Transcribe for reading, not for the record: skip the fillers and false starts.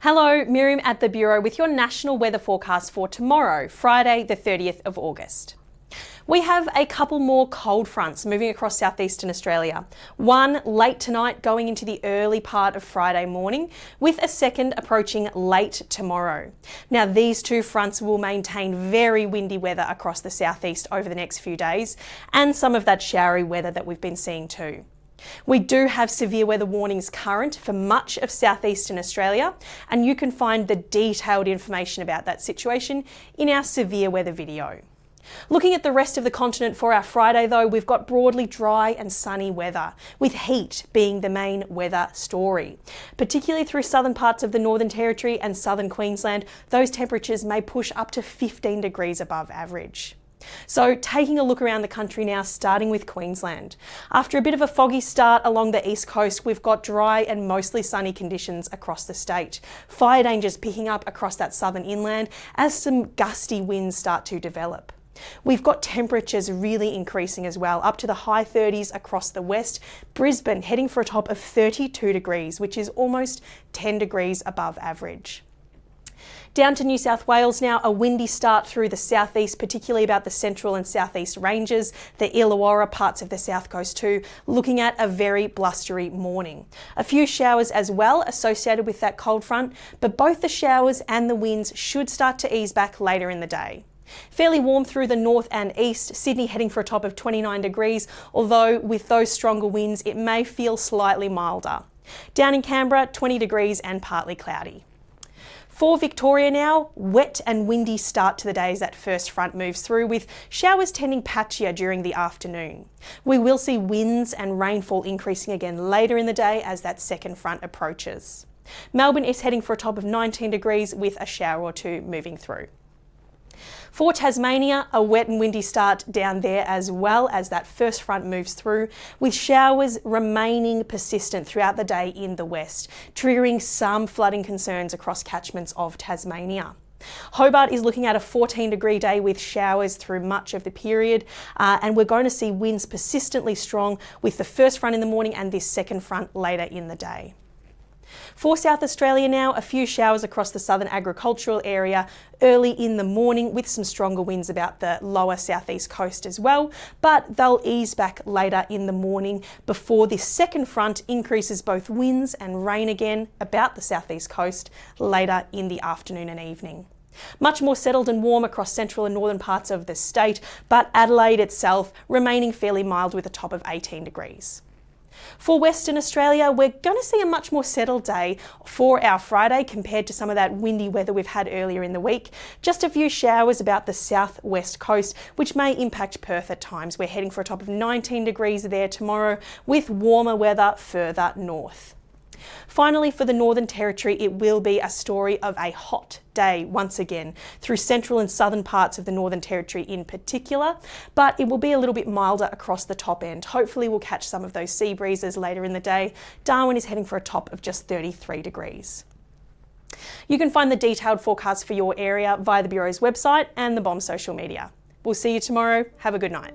Hello, Miriam at the Bureau with your national weather forecast for tomorrow, Friday the 30th of August. We have a couple more cold fronts moving across southeastern Australia. One late tonight going into the early part of Friday morning, with a second approaching late tomorrow. Now these two fronts will maintain very windy weather across the southeast over the next few days, and some of that showery weather that we've been seeing too. We do have severe weather warnings current for much of southeastern Australia, and you can find the detailed information about that situation in our severe weather video. Looking at the rest of the continent for our Friday though, we've got broadly dry and sunny weather, with heat being the main weather story. Particularly through southern parts of the Northern Territory and southern Queensland, those temperatures may push up to 15 degrees above average. So taking a look around the country now, starting with Queensland. After a bit of a foggy start along the east coast, we've got dry and mostly sunny conditions across the state. Fire dangers picking up across that southern inland as some gusty winds start to develop. We've got temperatures really increasing as well, up to the high 30s across the west. Brisbane heading for a top of 32 degrees, which is almost 10 degrees above average. Down to New South Wales now, a windy start through the southeast, particularly about the central and southeast ranges, the Illawarra, parts of the south coast too, looking at a very blustery morning. A few showers as well associated with that cold front, but both the showers and the winds should start to ease back later in the day. Fairly warm through the north and east, Sydney heading for a top of 29 degrees, although with those stronger winds it may feel slightly milder. Down in Canberra, 20 degrees and partly cloudy. For Victoria now, wet and windy start to the day as that first front moves through, with showers tending patchier during the afternoon. We will see winds and rainfall increasing again later in the day as that second front approaches. Melbourne is heading for a top of 19 degrees with a shower or two moving through. For Tasmania, a wet and windy start down there as well as that first front moves through, with showers remaining persistent throughout the day in the west, triggering some flooding concerns across catchments of Tasmania. Hobart is looking at a 14-degree day with showers through much of the period, and we're going to see winds persistently strong with the first front in the morning and this second front later in the day. For South Australia now, a few showers across the southern agricultural area early in the morning with some stronger winds about the lower southeast coast as well, but they'll ease back later in the morning before this second front increases both winds and rain again about the southeast coast later in the afternoon and evening. Much more settled and warm across central and northern parts of the state, but Adelaide itself remaining fairly mild with a top of 18 degrees. For Western Australia, we're going to see a much more settled day for our Friday compared to some of that windy weather we've had earlier in the week. Just a few showers about the southwest coast, which may impact Perth at times. We're heading for a top of 19 degrees there tomorrow, with warmer weather further north. Finally, for the Northern Territory, it will be a story of a hot day once again through central and southern parts of the Northern Territory in particular, but it will be a little bit milder across the top end. Hopefully we'll catch some of those sea breezes later in the day. Darwin is heading for a top of just 33 degrees. You can find the detailed forecast for your area via the Bureau's website and the BOM social media. We'll see you tomorrow. Have a good night.